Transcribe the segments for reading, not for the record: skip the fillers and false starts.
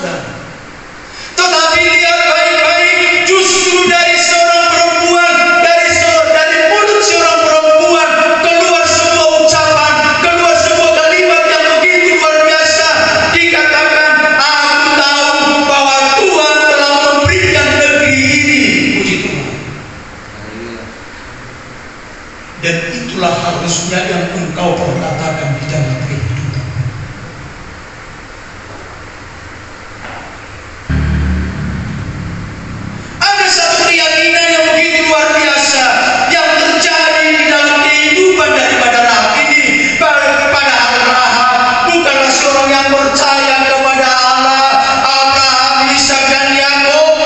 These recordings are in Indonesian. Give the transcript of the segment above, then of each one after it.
saudara. Tetapi lihat baik-baik, justru dari seorang perempuan, dari mulut seorang perempuan keluar sebuah ucapan, keluar sebuah kalimat yang begitu luar biasa. Dikatakan, aku tahu bahwa Tuhan telah memberikan negeri ini. Puji Tuhan. Dan itulah harusnya yang engkau perkatakan di dalam kehidupan. Ada satu keyakinan yang begitu luar biasa yang terjadi di dalam kehidupan daripada Rahab ini. Padahal Rahab bukanlah seorang yang percaya kepada Allah Abraham, Ishak dan Yakub.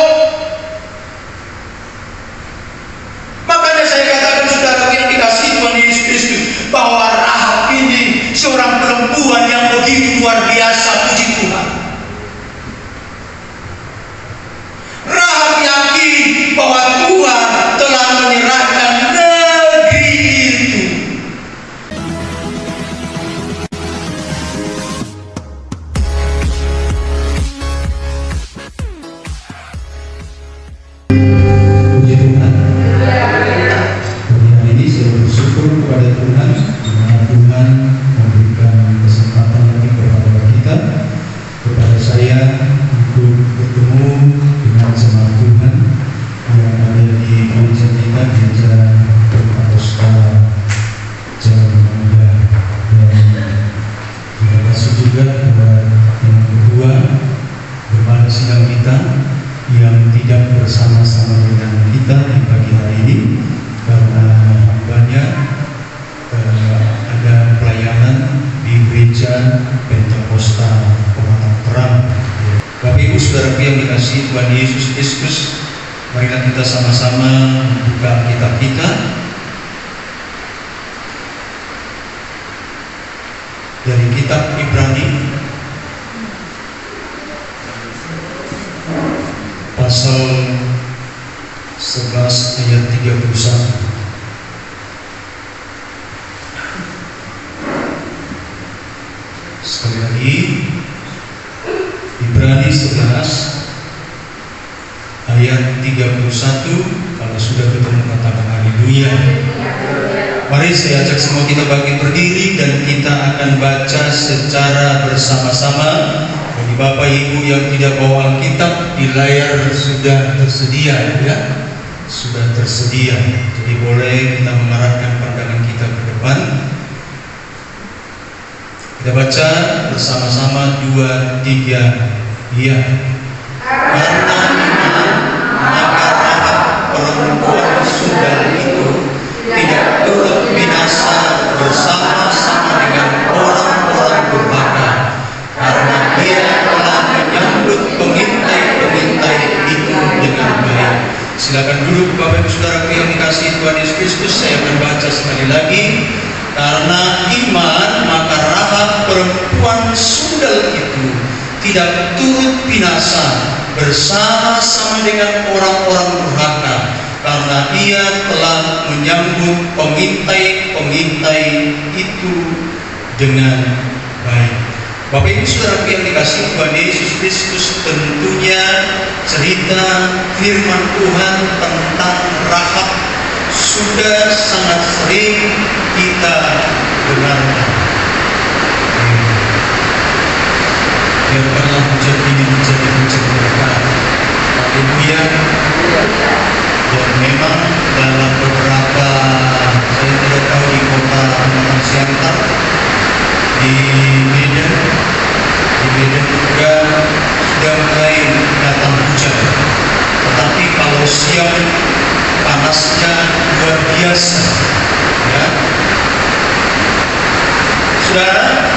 Makanya saya katakan saudara yang dikasihi Tuhan Yesus Kristus, bahwa Rahab ini seorang perempuan yang begitu luar biasa. Puji Tuhan. Rahab yakin bahwa Tuhan telah menyerahkan negeri itu. Puji Tuhan. Hari ini saya bersyukur kepada Tuhan karena Tuhan memberikan kesempatan lagi kepada kita, kepada saya untuk bertemu dengan jemaat Tuhan yang ada di gereja kita, gereja Pentakosta Jalan Muda. Dan terima kasih juga kepada yang kedua gembala sidang kita yang tidak bersama-sama dengan kita di pagi hari ini karena hambanya ada pelayanan di gereja Pentakosta Pematang Terang. Bapak Ibu Saudara yang dikasihi Tuhan Yesus Kristus, marilah kita sama-sama membuka Alkitab kita dari kitab Ibrani pasal 11 ayat 31. Sekali lagi, Ibrani 11 ayat 31. Kalau sudah ketemu katakan haleluya. Mari saya ajak semua kita bangkit berdiri dan kita akan baca secara bersama-sama. Bagi Bapak Ibu yang tidak bawa Alkitab, di layar sudah tersedia, ya, sudah tersedia. Jadi boleh kita mengarahkan pandangan kita ke depan. Kita baca bersama-sama 2, 3. Iya. Karena iman, maka Rahab perempuan sundal itu tidak turut binasa bersama-sama dengan orang-orang durhaka, karena dia telah menyambut pengintai-pengintai itu dengan baik. Silakan duduk Bapak Ibu Saudaraku yang dikasihi Tuhan Yesus Kristus. Saya akan baca sekali lagi. Karena iman, maka Rahab perempuan sundal itu tidak turut binasa bersama-sama dengan orang-orang durhaka, karena ia telah menyambut pengintai-pengintai itu dengan baik. Bapak Ibu Saudara yang dikasihi Tuhan Yesus Kristus, tentunya cerita firman Tuhan tentang Rahab sudah sangat sering kita dengarkan. Biarkanlah hujan ini menjadi hujan berkah. Haleluya. Dan memang dalam beberapa, saya tidak tahu di kota Pematang Siantar, di Medan juga sudah mulai datang hujan. Tetapi kalau siang panasnya luar biasa, ya. Saudara,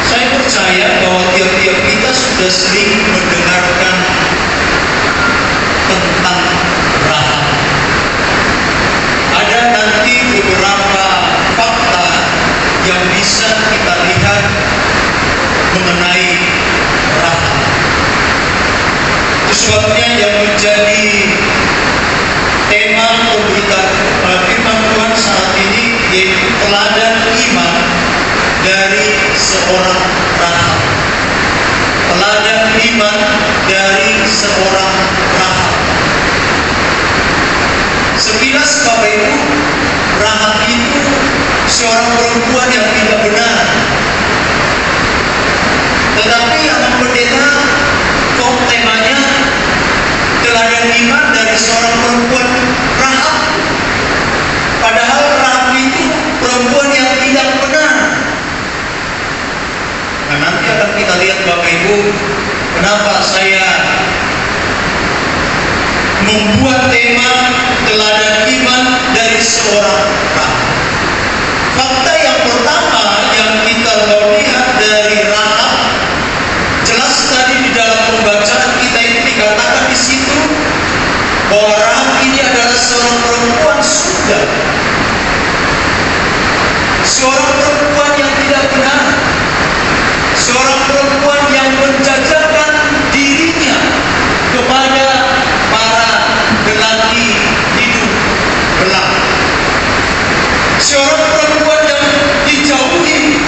saya percaya bahwa tiap-tiap kita sudah sering mendengarkan tentang Rahab. Ada nanti beberapa fakta yang bisa kita lihat mengenai Rahab. Itu sebabnya yang menjadi tema pemberitaan firman Tuhan saat ini yaitu teladan iman dari seorang Rahab. Teladan iman dari seorang Rahab. Sekilas Bapak Ibu, Rahab itu seorang perempuan yang tidak benar. Tetapi anak pendeta kok temanya teladan iman dari seorang perempuan Rahab. Padahal Rahab itu perempuan yang tidak benar. Nah, nanti akan kita lihat Bapak Ibu, kenapa saya membuat tema teladan iman dari seorang Rahab. Fakta yang pertama yang kita mau lihat dari Rahab, jelas tadi di dalam pembacaan kita itu dikatakan di situ bahwa Rahab ini adalah seorang perempuan sudah, seorang perempuan yang tidak benar, seorang perempuan yang menjajakan dirinya kepada para lelaki hidup gelap, seorang perempuan yang dijauhi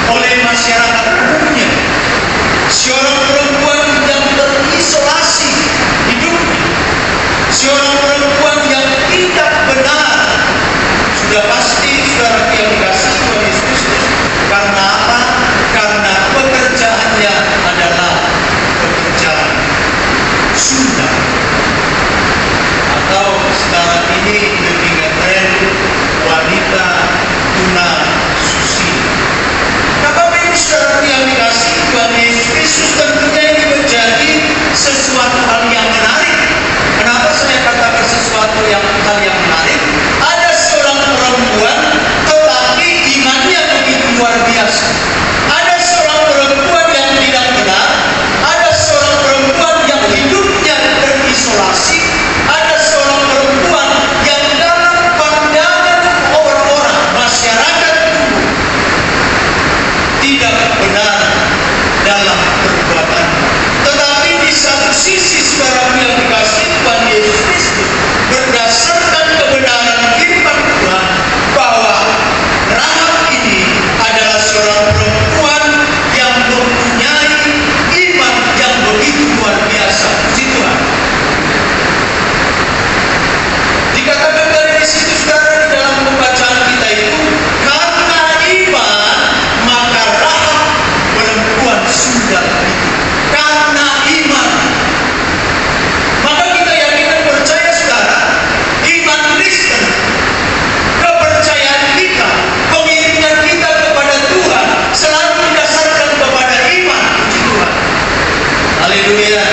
oleh masyarakat umumnya, seorang perempuan yang terisolasi hidupnya, seorang perempuan yang tidak benar. Sudah pasti saudara yang dikasihi Tuhan Yesus Kristus. Karena apa? Karena pekerjaannya adalah pekerjaan Sunda, atau sekarang ini lebih ngetren wanita tuna susi. Nah, Bapak Ibu saudara yang dikasihi Tuhan Yesus Kristus, tentunya ini menjadi sesuatu hal yang menarik. Kenapa saya katakan sesuatu hal yang menarik? Ada seorang perempuan tetapi imannya begitu luar biasa. Ada seorang perempuan yang tidak benar, ada seorang perempuan yang hidupnya terisolasi, ada seorang perempuan yang dalam pandangan orang-orang, masyarakat tidak benar dalam perbuatan. Tetapi di satu sisi saudara yang dikasihi Tuhan Yesus Kristus, berdasarkan kebenaran firman Tuhan bahwa Rahab ini adalah seorang perempuan yang mempunyai iman yang begitu luar biasa. Puji Tuhan. Dikatakan dari situ saudara di dalam pembacaan kita itu, karena iman maka Rahab perempuan sudah itu. Karena iman maka kita yakin dan percaya saudara, iman Kristen, kepercayaan kita, pengiringan kita kepada Tuhan selalu didasarkan kepada iman. Puji Tuhan. Haleluya.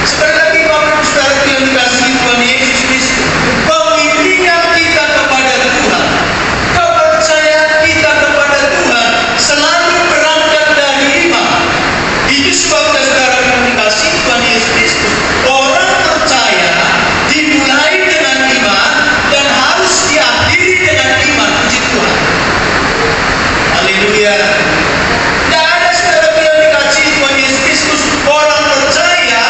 Sekali lagi Bapak saudara yang dikasihi Tuhan Yesus Kristus, pengiringan kita kepada Tuhan, kepercayaan kita kepada Tuhan selalu berangkat dari iman. Itu sebabnya saudara yang dikasihi Tuhan Yesus Kristus, orang percaya dimulai dengan iman dan harus diakhiri dengan iman. Puji Tuhan. Haleluya. Tidak ada saudara yang dikasihi Tuhan Yesus Kristus, orang percaya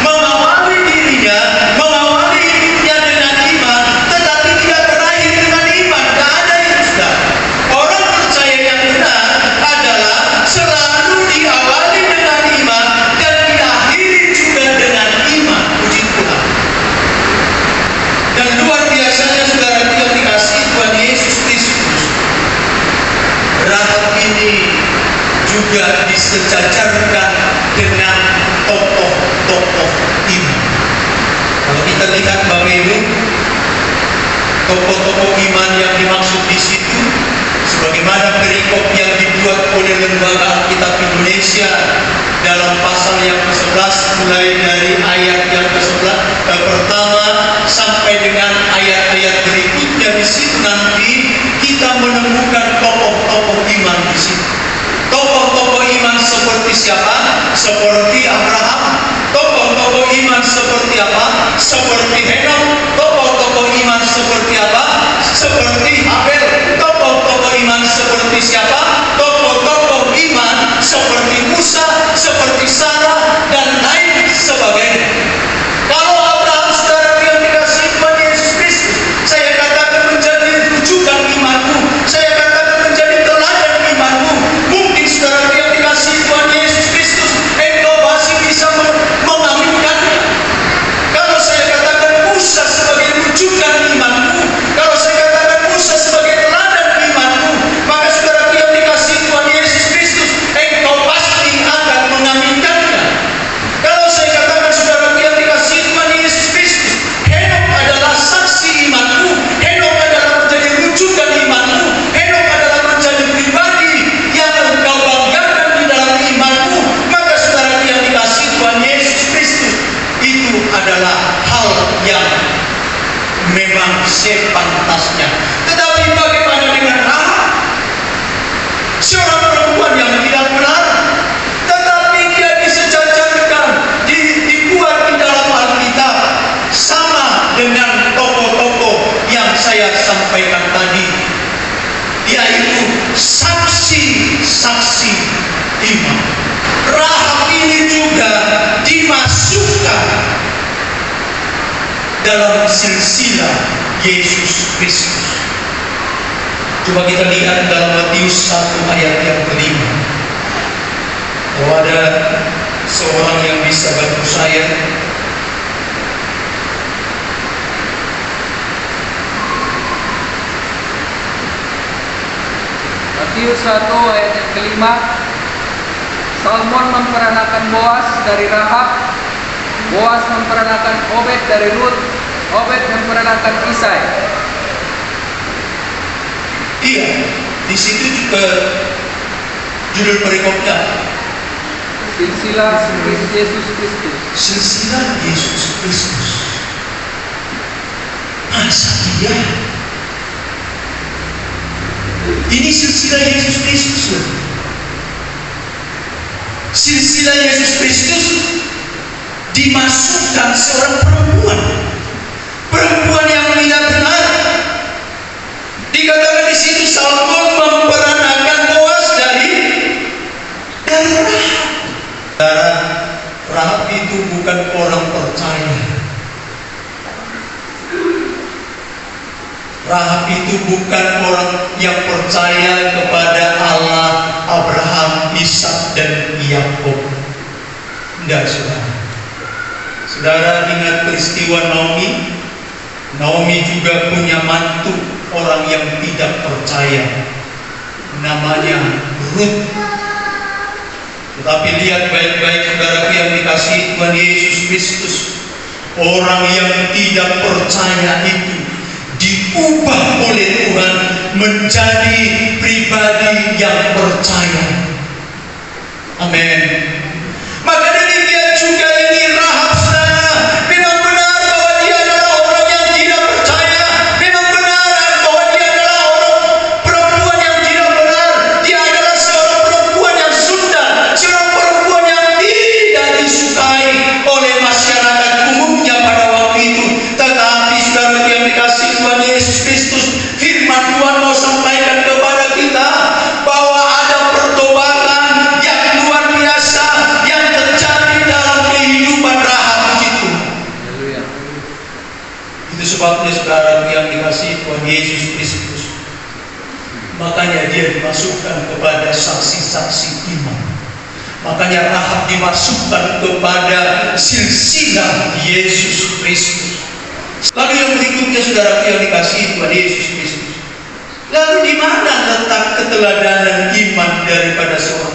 mengawali dirinya, mengawali hidupnya dengan iman, tetapi tidak berakhir dengan iman. Tidak ada itu saudara. Orang percaya yang benar adalah selalu diawali dengan iman dan diakhiri juga dengan iman. Puji Tuhan. Dan luar biasanya saudara yang dikasihi Tuhan Yesus Kristus, Rahab ini juga disejajarkan dengan tokoh-tokoh iman. Kalau kita lihat Bapak Ibu, tokoh-tokoh iman yang dimaksud di situ, sebagaimana perikop yang dibuat oleh Lembaga Alkitab Indonesia dalam pasal yang ke-11 mulai dari ayat yang ke-11 pertama sampai dengan ayat-ayat berikutnya, di situ nanti kita menemukan tokoh-tokoh iman di situ. Tokoh-tokoh iman seperti siapa? Seperti Abraham. Tokoh-tokoh iman seperti apa? Seperti Henok. Tokoh-tokoh iman seperti apa? Seperti Abel. Tokoh-tokoh iman seperti siapa? Tokoh-tokoh iman seperti Musa, seperti Sarah, dan lain sebagainya. Kalau Abraham saudara yang dikasihi Tuhan Yesus Kristus, saya katakan menjadi rujukan imanmu, saya katakan menjadi teladan imanmu. Mungkin saudara yang dikasihi Tuhan Yesus Kristus, engkau sepantasnya. Tetapi bagaimana dengan Rahab? Seorang perempuan yang tidak benar, tetapi dia disejajarkan, dibuat di dalam Alkitab sama dengan tokoh-tokoh yang saya sampaikan tadi, yaitu saksi-saksi iman. Rahab ini juga dimasukkan dalam silsilah Yesus Kristus. Coba kita lihat dalam Matius 1 ayat yang kelima. Kalau ada seorang yang bisa bantu saya, Matius 1 ayat yang kelima. Salmon memperanakan Boas dari Rahab, Boas memperanakan Obed dari Rut, Obed memperanakan Isai. iya, di situ juga judul perikopnya Silsilah Yesus Kristus. silsilah Yesus Kristus. Masa iya? Ini silsilah Yesus Kristus loh. Silsilah Yesus Kristus dimasukkan seorang perempuan yang tidak benar. Dikatakan di situ Salmon memperanakan Boas dari Rahab. Rahab itu bukan orang percaya. Rahab itu bukan orang yang percaya kepada Allah Abraham, Ishak dan Yakub. Tidak, saudara. Saudara ingat peristiwa Naomi? Naomi juga punya mantu orang yang tidak percaya, namanya Rut. Tetapi lihat baik-baik saudaraku yang dikasihi Tuhan Yesus Kristus, orang yang tidak percaya itu diubah oleh Tuhan menjadi pribadi yang percaya. Amin. Maka demikian juga ini Rahab, saudara. Memang benar bahwa dia adalah orang yang tidak percaya. Memang benar bahwa dia adalah orang perempuan yang tidak benar. Dia adalah seorang perempuan yang sundal, seorang perempuan yang tidak disukai oleh masyarakat umumnya pada waktu itu. Tetapi saudara yang dikasihi Tuhan Yesus Kristus, firman Tuhan mau sampaikan kepada kita bahwa ada pertobatan yang luar biasa yang terjadi dalam kehidupan Rahab itu. Itu sebabnya saudara yang dikasihi Tuhan Yesus Kristus, makanya dia dimasukkan kepada saksi-saksi iman. Makanya Rahab dimasukkan kepada silsilah Yesus Kristus. Lalu yang berikutnya saudara yang dikasihi Tuhan Yesus Kristus, lalu di mana letak keteladanan iman daripada seorang